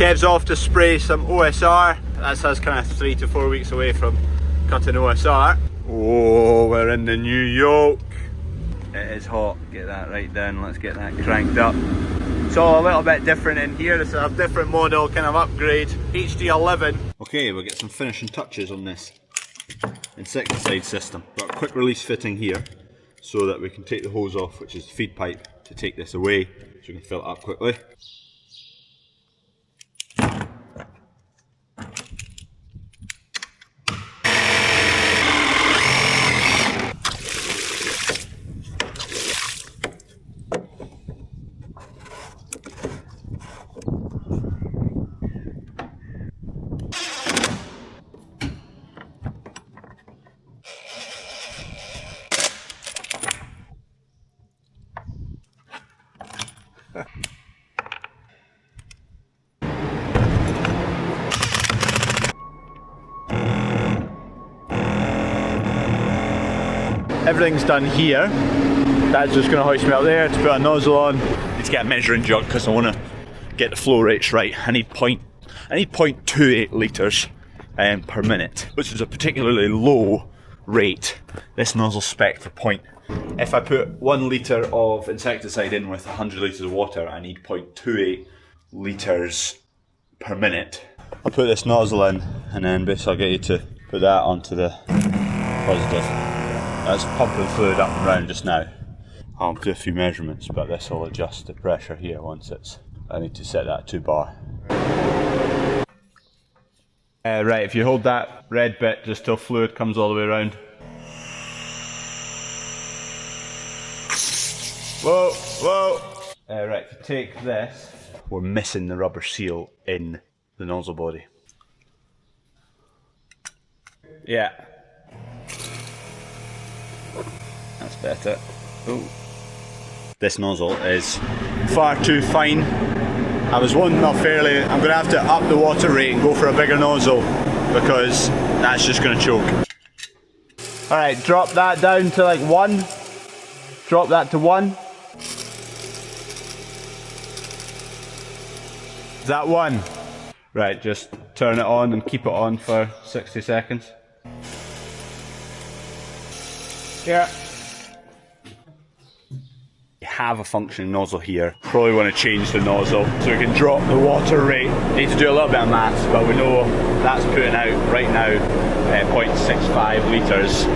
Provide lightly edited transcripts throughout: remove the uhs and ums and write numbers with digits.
Kev's off to spray some OSR. That's us kind of 3 to 4 weeks away from cutting OSR. Oh, we're in the new yoke. It is hot. Get that right down. Let's get that cranked up. It's all a little bit different in here. It's a different model, kind of upgrade. HD11. Okay, we'll get some finishing touches on this insecticide system. Got a quick release fitting here so that we can take the hose off, which is the feed pipe, to take this away so we can fill it up quickly. Everything's done here. Dad's just going to hoist me up there to put a nozzle on. Need to get a measuring jug because I want to get the flow rates right. I need 0.28 litres per minute, which is a particularly low rate. This nozzle's spec for point. If I put 1 litre of insecticide in with 100 litres of water, I need 0.28 litres per minute. I'll put this nozzle in and then basically I'll get you to put that onto the positive. That's pumping fluid up and round just now. I'll do a few measurements, but this will adjust the pressure here once it's... I need to set that 2 bar. Right, if you hold that red bit just till fluid comes all the way around. Whoa, whoa! Right, to take this, we're missing the rubber seal in the nozzle body. Yeah. That's better. Ooh. This nozzle is far too fine. I was wanting a fairly... I'm going to have to up the water rate and go for a bigger nozzle because that's just going to choke. Alright, drop that down to like 1. Drop that to 1. Is that 1? Right, just turn it on and keep it on for 60 seconds. Yeah. You have a functioning nozzle here. Probably want to change the nozzle so we can drop the water rate. Need to do a little bit of maths, but we know that's putting out right now 0.65 litres.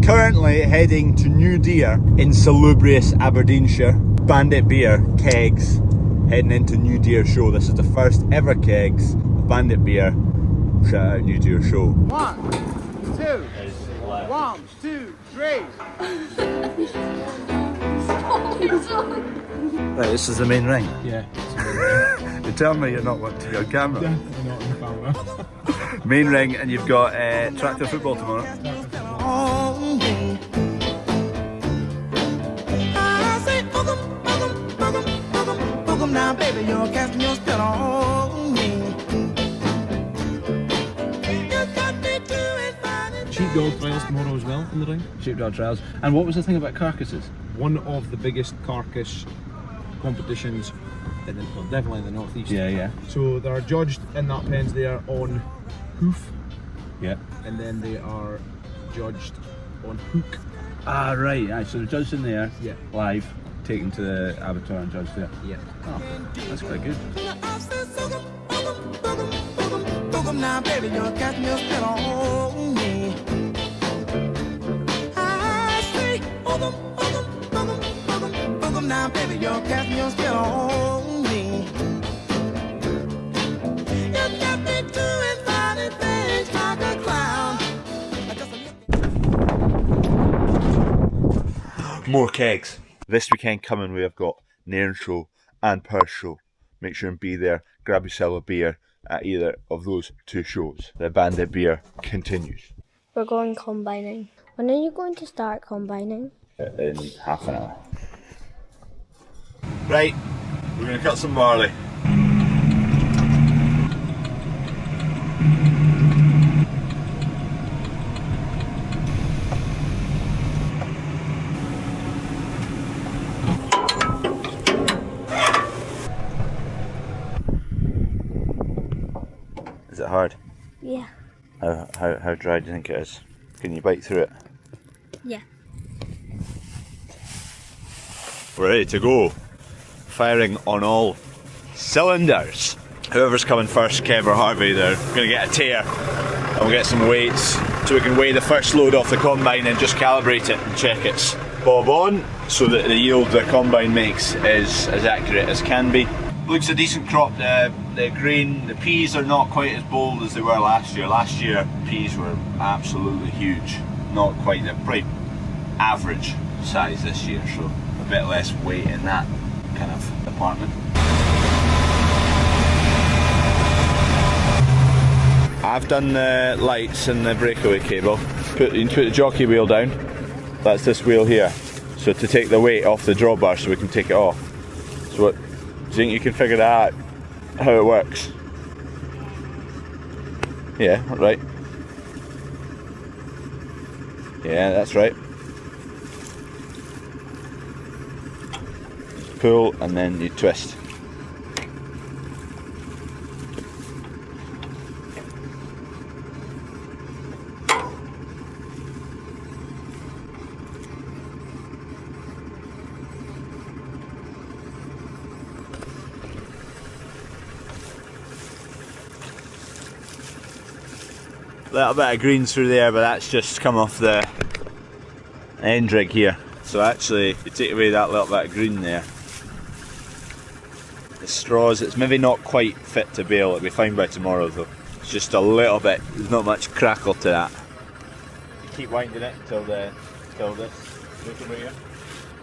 Currently heading to New Deer in salubrious Aberdeenshire. Bandit beer, kegs, heading into New Deer show. This is the first ever kegs of Bandit beer. Shout out New Deer show. 1, 2, 1, 2, 3. Right, this is the main ring. Yeah. You tell me you're not wanting your camera. Definitely not in the camera. Main ring, and you've got tractor football tomorrow. Now, baby, you're casting your spell on me. Sheepdog trials tomorrow as well in the ring. Sheepdog trials. And what was the thing about carcasses? One of the biggest carcass competitions, well, definitely in the northeast. Yeah, yeah. So they are judged in that pens there on hoof. Yeah. And then they are judged on hook. Ah, right. Aye, so they're judged in there, Yeah. live, taken to the abattoir and judged there. Yeah. Oh, that's quite good. Now, baby, you're casting your spell on me. I say, now, baby, you're casting your spell on me. You got me doing funny things like a clown. More kegs. This weekend coming, we have got Nairn Show and Perth Show. Make sure and be there. Grab yourself a beer at either of those 2 shows. The Bandit beer continues. We're going combining. When are you going to start combining? In half an hour. Right, we're going to cut some barley. How dry do you think it is? Can you bite through it? Yeah. We're ready to go. Firing on all cylinders. Whoever's coming first, Kev or Harvey, they're going to get a tear. And we'll get some weights so we can weigh the first load off the combine and just calibrate it and check it's bob on so that the yield the combine makes is as accurate as can be. Looks a decent crop. The green, the peas are not quite as bold as they were last year. Last year peas were absolutely huge. Not quite, they're pretty average size this year, so a bit less weight in that kind of department. I've done the lights and the breakaway cable. You can put the jockey wheel down. That's this wheel here. So to take the weight off the drawbar so we can take it off. So what, do you think you can figure that out? How it works? Yeah, right. Yeah, that's right. Pull and then you twist. Little bit of green through there, but that's just come off the end rig here. So actually, you take away that little bit of green there. The straws, it's maybe not quite fit to bale. It'll be fine by tomorrow though. It's just a little bit. There's not much crackle to that. You keep winding it till this. Look over here.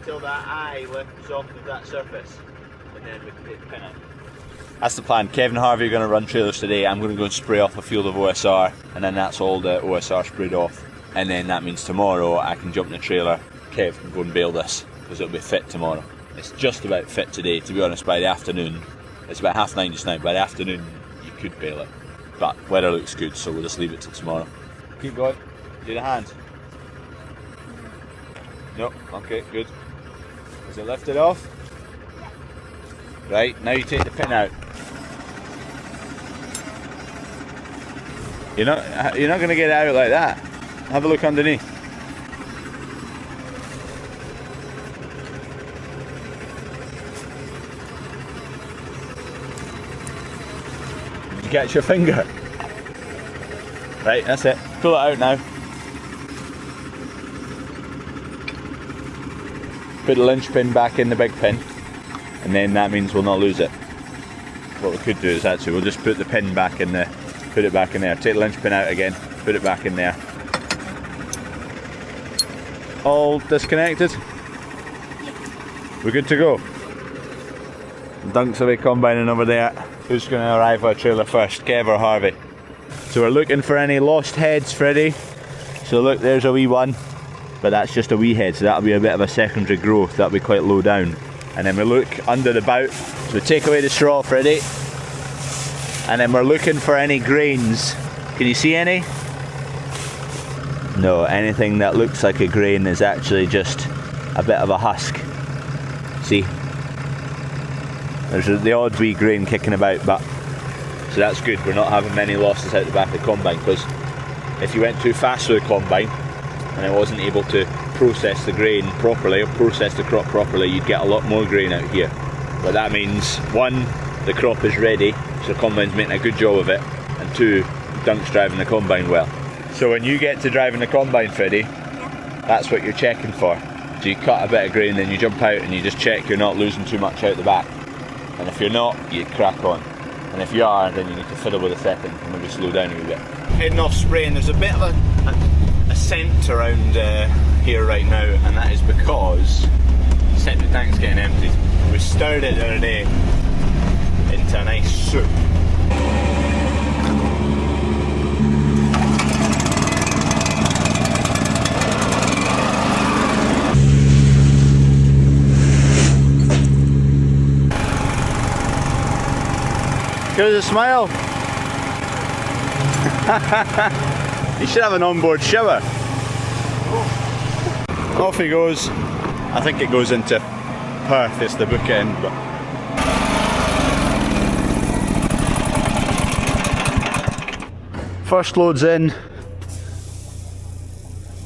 Till that eye lifts off of that surface, and then we can pin it. That's the plan. Kev and Harvey are going to run trailers today. I'm going to go and spray off a field of OSR, and then that's all the OSR sprayed off. And then that means tomorrow I can jump in the trailer, Kev can go and bale this, because it'll be fit tomorrow. It's just about fit today, to be honest. By the afternoon, it's about 9:30 just now, by the afternoon you could bale it. But weather looks good, so we'll just leave it till tomorrow. Keep going. Do the hand. No, okay, good. Is it lifted off? Right, now you take the pin out. You're not going to get it out like that. Have a look underneath. Did you catch your finger? Right, that's it. Pull it out now. Put the linchpin back in the big pin, and then that means we'll not lose it. What we could do is actually we'll just put the pin back in there. Put it back in there. Take the linchpin out again. Put it back in there. All disconnected? We're good to go. Dunks away combining over there. Who's going to arrive with a trailer first, Kev or Harvey? So we're looking for any lost heads, Freddie. So look, there's a wee one, but that's just a wee head, so that'll be a bit of a secondary growth. That'll be quite low down. And then we look under the bout. So we take away the straw, Freddie. And then we're looking for any grains. Can you see any? No, anything that looks like a grain is actually just a bit of a husk. See? There's the odd wee grain kicking about, but so that's good. We're not having many losses out the back of the combine, because if you went too fast with the combine and it wasn't able to process the grain properly or process the crop properly, you'd get a lot more grain out here. But that means, one, the crop is ready, so the combine's making a good job of it, and two, Dunk's driving the combine well. So when you get to driving the combine, Freddie, that's what you're checking for. So you cut a bit of grain, then you jump out and you just check you're not losing too much out the back. And if you're not, you crack on. And if you are, then you need to fiddle with a second and maybe slow down a wee bit. Heading off spraying, there's a bit of a scent around here right now, and that is because the septic tank's getting emptied. We stirred it the other day into a nice soup. Give us a smile. You should have an onboard shower. Off he goes. I think it goes into Perth, it's the book in. But First load's in.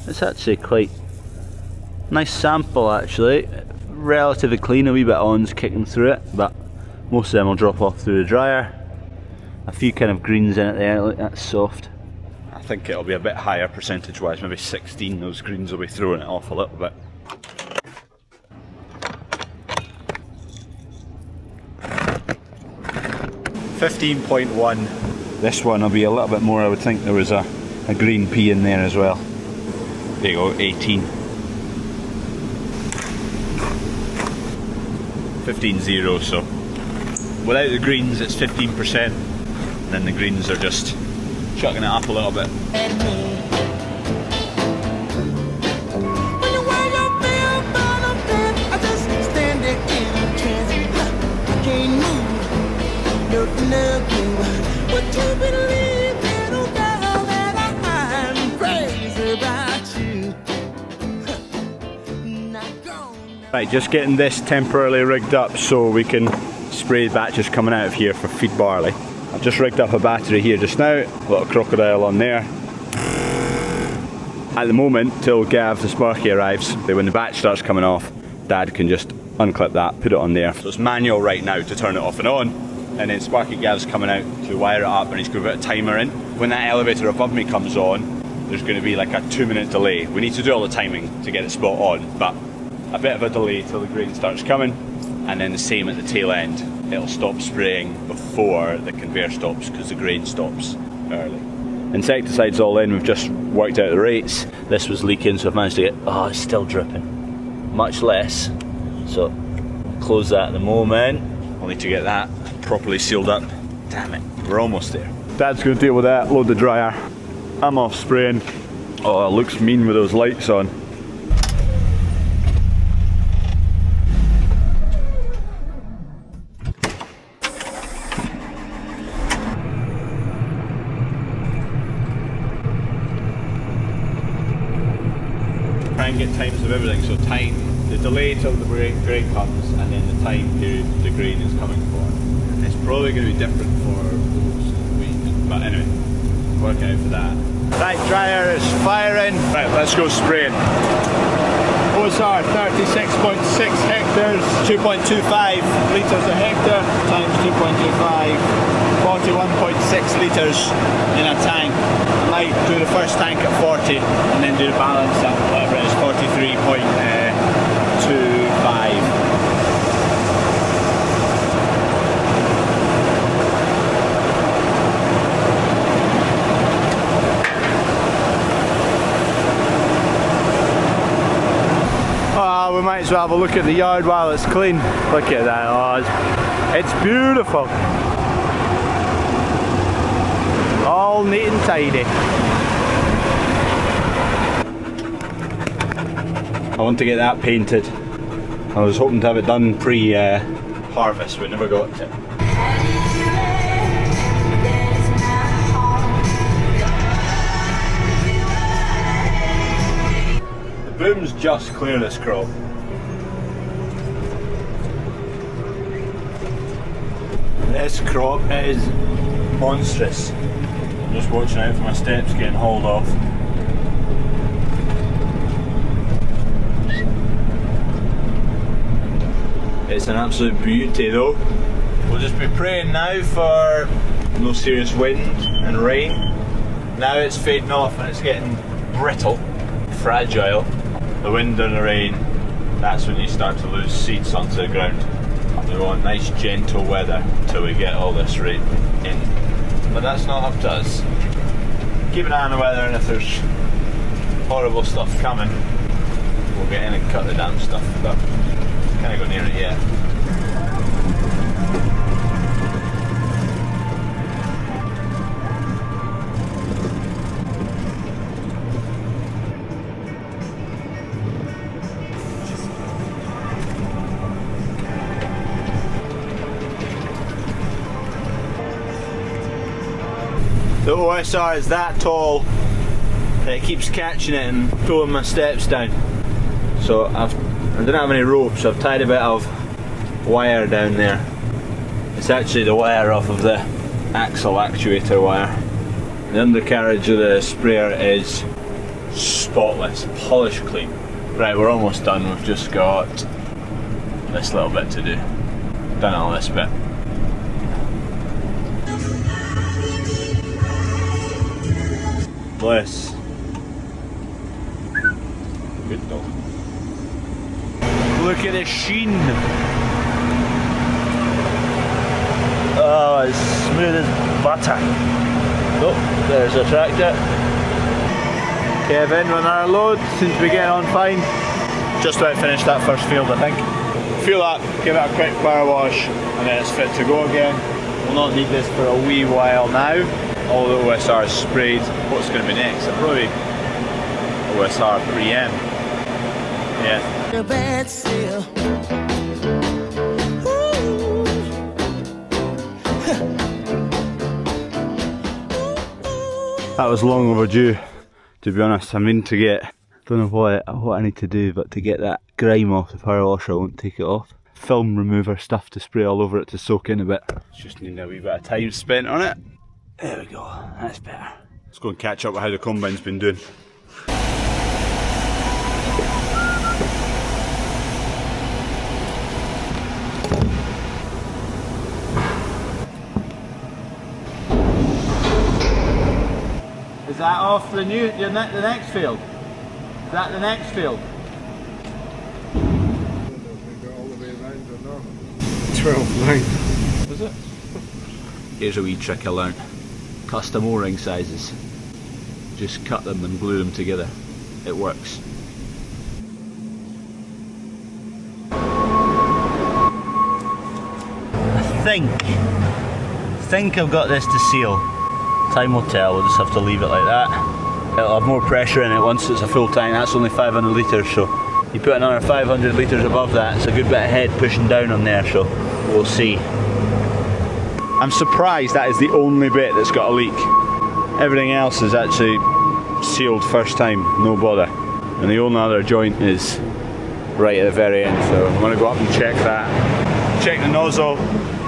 It's actually quite nice sample actually. Relatively clean, a wee bit of ons kicking through it, but most of them will drop off through the dryer. A few kind of greens in it there, look, that's soft. I think it'll be a bit higher percentage wise, maybe 16, those greens will be throwing it off a little bit. $15.1. This one will be a little bit more, I would think there was a green pea in there as well. There you go, 18. 15.0, so without the greens it's 15%, and then the greens are just chucking it up a little bit. Right, just getting this temporarily rigged up so we can spray batches coming out of here for feed barley. I've just rigged up a battery here just now, a little crocodile on there. At the moment, till Gav the Sparky arrives, when the batch starts coming off, Dad can just unclip that, put it on there. So it's manual right now to turn it off and on, and then Sparky Gav's coming out to wire it up and he's going to put a timer in. When that elevator above me comes on, there's going to be like a 2-minute delay. We need to do all the timing to get it spot on, but a bit of a delay till the grain starts coming, and then the same at the tail end. It'll stop spraying before the conveyor stops because the grain stops early. Insecticide's all in, we've just worked out the rates. This was leaking, so I've managed to get, oh, it's still dripping. Much less. So, close that at the moment. I'll need to get that properly sealed up. Damn it, we're almost there. Dad's going to deal with that, load the dryer. I'm off spraying. Oh, it looks mean with those lights on. Try and get times of everything, so time, the delay till the grain comes, and then the time period the grain is coming for. It's probably going to be different for those weeks, but anyway, work out for that. Right, dryer is firing. Right, let's go spraying. OSR 36.6 hectares, 2.25 litres a hectare times 2.25, 41.6 litres in a tank. I might do the first tank at 40 and then do the balance at whatever it is, 43.25. We might as well have a look at the yard while it's clean. Look at that, oh, it's beautiful. All neat and tidy. I want to get that painted. I was hoping to have it done pre-harvest, but never got to it. The boom's just clear this crop. This crop is monstrous. I'm just watching out for my steps getting hauled off. It's an absolute beauty though. We'll just be praying now for no serious wind and rain. Now it's fading off and it's getting brittle, fragile. The wind and the rain, that's when you start to lose seeds onto the ground. We want nice gentle weather until we get all this rain in. But that's not up to us. Keep an eye on the weather, and if there's horrible stuff coming, we'll get in and cut the damn stuff, but can't go near it yet. The OSR is that tall that it keeps catching it and throwing my steps down. So I don't have any ropes, so I've tied a bit of wire down there. It's actually the wire off of the axle actuator wire. The undercarriage of the sprayer is spotless, polished clean. Right, we're almost done. We've just got this little bit to do. Done all this bit. Bless. Good dog. Look at the sheen. Oh, it's smooth as butter. Oh, there's a tractor. Kevin with our load, seems to be getting on fine. Just about finished that first field, I think. Fuel up, give it a quick power wash, and then it's fit to go again. We'll not need this for a wee while now. All the OSR is sprayed. What's going to be next? Probably OSR 3M. Yeah. The bad seal. That was long overdue, to be honest. I mean to get, don't know what I need to do, but to get that grime off the power washer, I won't take it off. Film remover stuff to spray all over it to soak in a bit. Just need a wee bit of time spent on it. There we go, that's better. Let's go and catch up with how the combine's been doing. Is that off the next field? Is that the next field? 12.9. Is it? Here's a wee trick I learnt. Custom O-ring sizes. Just cut them and glue them together. It works. I think I've got this to seal. Time will tell, we'll just have to leave it like that. It'll have more pressure in it once it's a full tank. That's only 500 litres, so you put another 500 litres above that, it's a good bit of head pushing down on there, so we'll see. I'm surprised that is the only bit that's got a leak. Everything else is actually sealed first time, no bother. And the only other joint is right at the very end, so I'm going to go up and check that. Check the nozzle,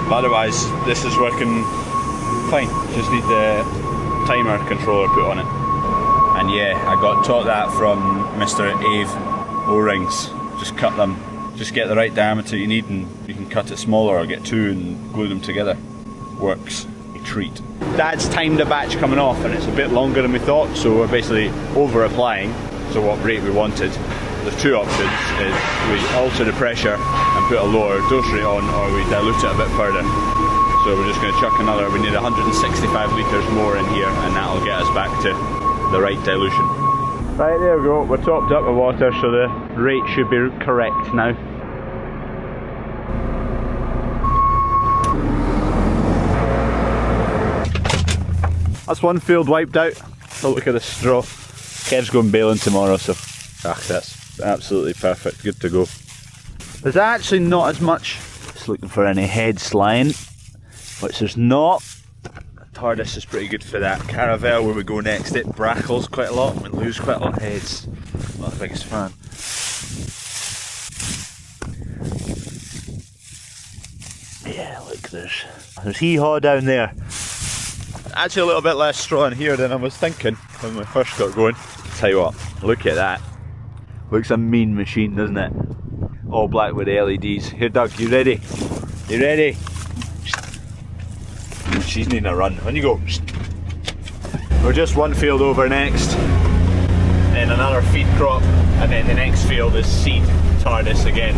but otherwise this is working fine. Just need the timer controller put on it. And yeah, I got taught that from Mr. Ave O-rings. Just cut them, just get the right diameter you need, and you can cut it smaller or get two and glue them together. Works a treat. Dad's timed a batch coming off and it's a bit longer than we thought, so we're basically over applying to what rate we wanted. There's two options, is we alter the pressure and put a lower dose rate on, or we dilute it a bit further. So we're just going to chuck another, we need 165 litres more in here, and that'll get us back to the right dilution. Right, there we go, we're topped up with water, so the rate should be correct now. That's one field wiped out. Oh, look at the straw. Kev's going bailing tomorrow, so that's absolutely perfect, good to go. There's actually not as much, just looking for any heads lying, which there's not. TARDIS is pretty good for that. Caravelle, where we go next, it brackles quite a lot, we lose quite a lot of heads. I'm not the biggest fan. Yeah, look, there's hee-haw down there. Actually a little bit less straw in here than I was thinking when we first got going. Tell you what, look at that. Looks a mean machine, doesn't it? All black with the LEDs. Here Doug, you ready? You ready? She's needing a run. On you go. We're just one field over next. Then another feed crop, and then the next field is seed TARDIS again.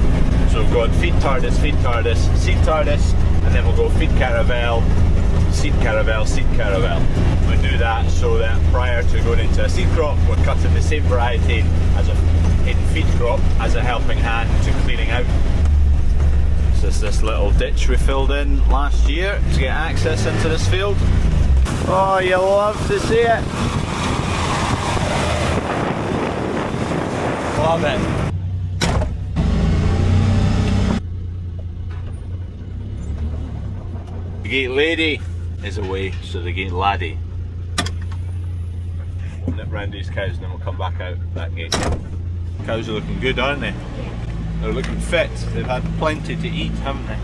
So we've got feed TARDIS, seed TARDIS, and then we'll go feed Caravelle, seed Caravelle, seed Caravelle. We do that so that prior to going into a seed crop, we're cutting the same variety as a feed crop as a helping hand to cleaning out. So it's this little ditch we filled in last year to get access into this field. Oh, you love to see it. Love it. The gate lady is away, so the gate laddie. We'll nip round these cows and then we'll come back out that gate. Cows are looking good, aren't they? They're looking fit. They've had plenty to eat, haven't they?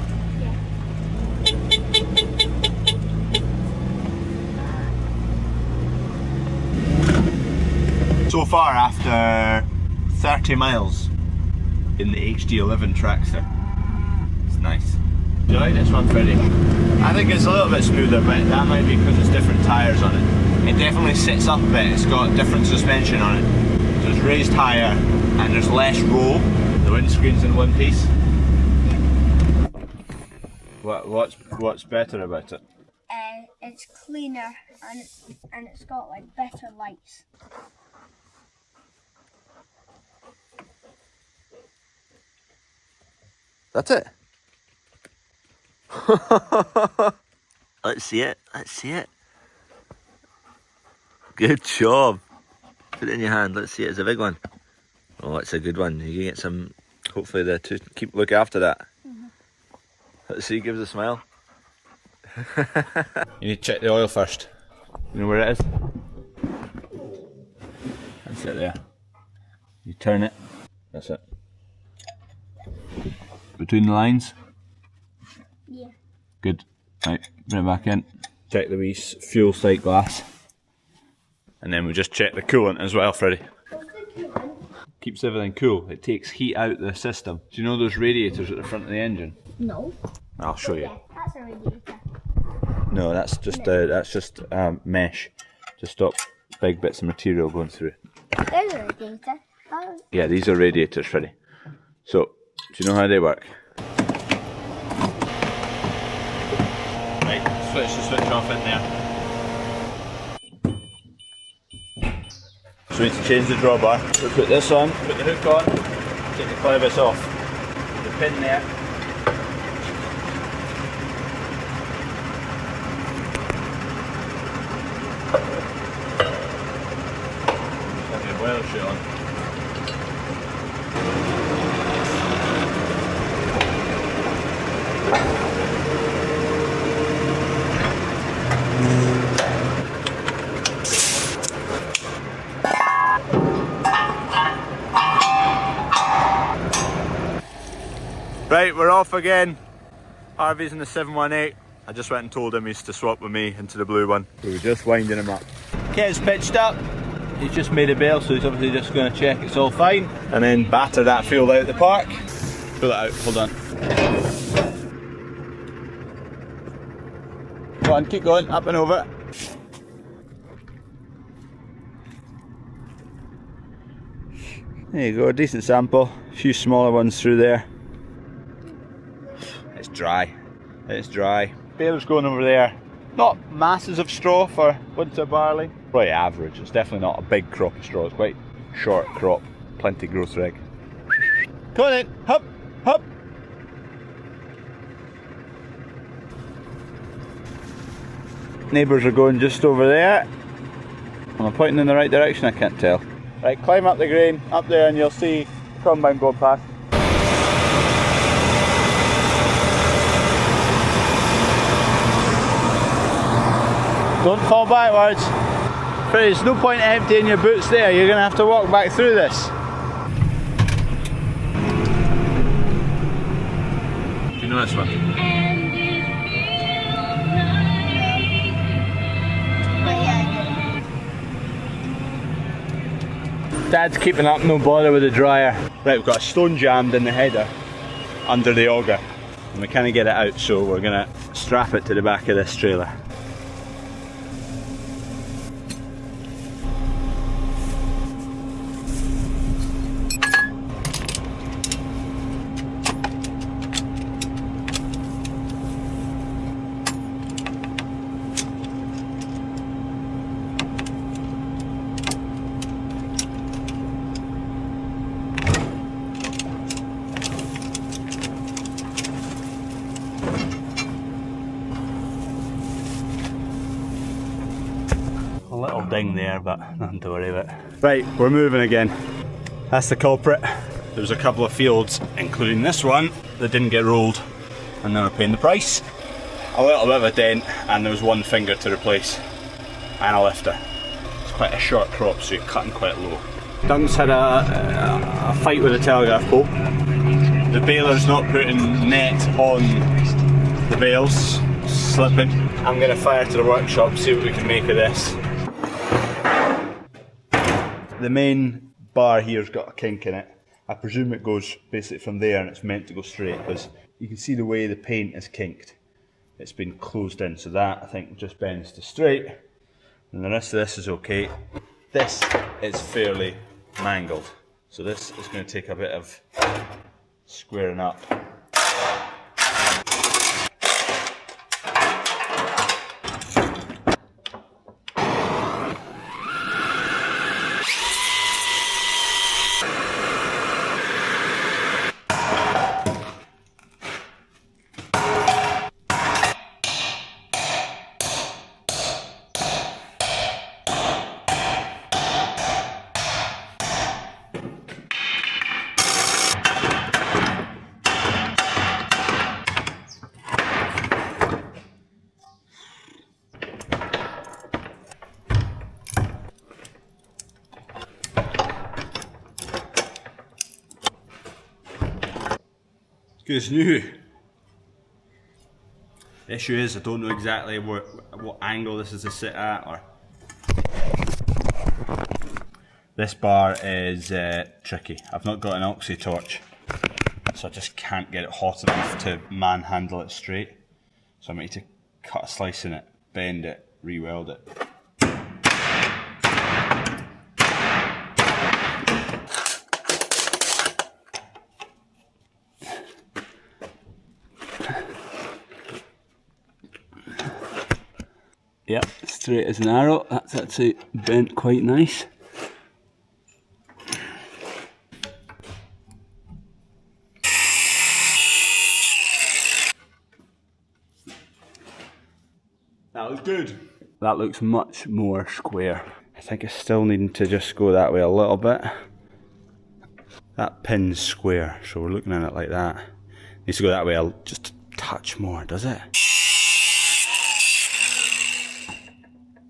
So far, after 30 miles in the HD11 Trackster, it's nice. Do you like this one, Freddie? I think it's a little bit smoother, but that might be because it's different tyres on it. It definitely sits up a bit, it's got different suspension on it. So it's raised higher and there's less roll. The windscreen's in one piece. What's better about it? It's cleaner and it's got like better lights. That's it. Let's see it. Let's see it. Good job. Put it in your hand. Let's see it. It's a big one. Oh, it's a good one. You can get some. Hopefully, the two keep look after that. Let's see. Give us a smile. You need to check the oil first. You know where it is? That's it there. You turn it. That's it. Between the lines? Yeah. Good. Right, bring it back in. Check the wee fuel sight glass. And then we just check the coolant as well, Freddie. What's the coolant? Keeps everything cool. It takes heat out the system. Do you know those radiators at the front of the engine? No. I'll show you. Yeah, that's a radiator. No, that's just mesh to stop big bits of material going through. There's a radiator. Oh. Yeah, these are radiators, Freddie. So, do you know how they work? Right, switch the switch off in there. So we need to change the drawbar. We'll put this on, put the hook on, take the clevis off. The pin there. Have your boiler chute on. Right, we're off again. Harvey's in the 718. I just went and told him he's to swap with me into the blue one. So we're just winding him up. Ket's pitched up. He's just made a bail, so he's obviously just going to check it's all fine. And then batter that fuel out the park. Pull it out, hold on. Go on, keep going, up and over. There you go, a decent sample. A few smaller ones through there. It's dry. It's dry. Baler's going over there. Not masses of straw for winter barley. Probably average. It's definitely not a big crop of straw. It's quite short crop. Plenty growth reg. Come on in. Hup, hup. Neighbours are going just over there. Am I pointing in the right direction? I can't tell. Right, climb up the grain, up there, and you'll see the combine going past. Don't fall backwards. There's no point emptying your boots there, you're going to have to walk back through this. Do you know this one? Dad's keeping up, no bother with the dryer. Right, we've got a stone jammed in the header under the auger. And we can't get it out, so we're going to strap it to the back of this trailer. Little ding there, but nothing to worry about. Right, we're moving again. That's the culprit. There was a couple of fields, including this one, that didn't get rolled, and now we're paying the price. A little bit of a dent, and there was one finger to replace, and a lifter. It's quite a short crop, so you're cutting quite low. Dunk's had a fight with a telegraph pole. The baler's not putting net on the bales, slipping. I'm going to fire to the workshop, see what we can make of this. The main bar here's got a kink in it. I presume it goes basically from there and it's meant to go straight, because you can see the way the paint is kinked. It's been closed in, so that I think just bends to straight, and the rest of this is okay. This is fairly mangled, so this is going to take a bit of squaring up. Good as new. The issue is I don't know exactly what angle this is to sit at, or this bar is tricky. I've not got an oxy torch, so I just can't get it hot enough to manhandle it straight. So I might need to cut a slice in it, bend it, re-weld it. Yep, straight as an arrow. That's actually bent quite nice. That looks good. That looks much more square. I think it's still needing to just go that way a little bit. That pin's square, so we're looking at it like that. Needs to go that way just a touch more, does it?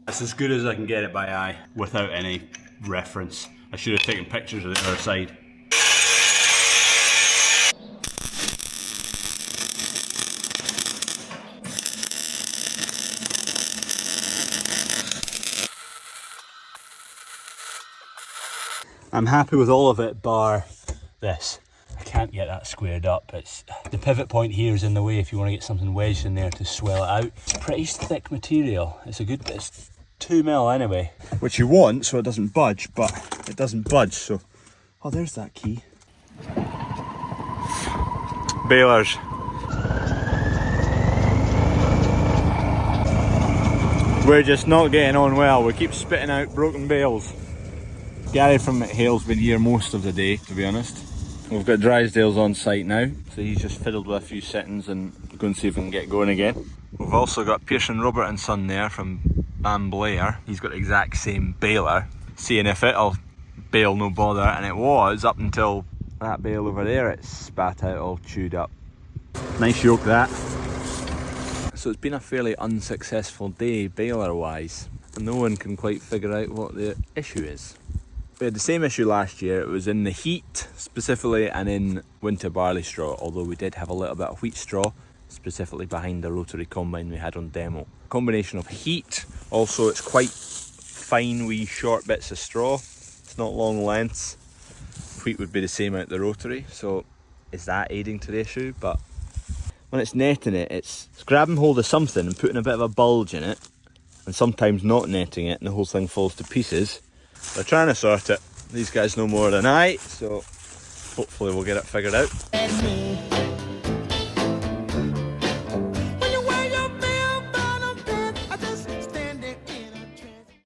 That's as good as I can get it by eye, without any reference. I should have taken pictures of the other side. I'm happy with all of it bar this. I can't get that squared up. It's the pivot point here is in the way if you want to get something wedged in there to swell it out. It's pretty thick material. It's a good bit. It's 2mm anyway, which you want so it doesn't budge, but it doesn't budge, so... Oh, there's that key. Balers. We're just not getting on well. We keep spitting out broken bales. Gary from Hale's been here most of the day, to be honest. We've got Drysdale's on site now, so he's just fiddled with a few settings and go and see if we can get going again. We've also got Pearson Robert and Son there from Bam Blair. He's got the exact same baler, seeing if it'll bale no bother, and it was up until that bale over there. It spat out all chewed up. Nice yoke that. So it's been a fairly unsuccessful day baler wise, and no one can quite figure out what the issue is. We had the same issue last year. It was in the heat specifically and in winter barley straw, although we did have a little bit of wheat straw specifically behind the rotary combine we had on demo. Combination of heat, also it's quite fine wee short bits of straw, it's not long lengths. Wheat would be the same out the rotary, so is that aiding to the issue? But when it's netting it, it's grabbing hold of something and putting a bit of a bulge in it, and sometimes not netting it and the whole thing falls to pieces. They're trying to sort it. These guys know more than I, so hopefully we'll get it figured out.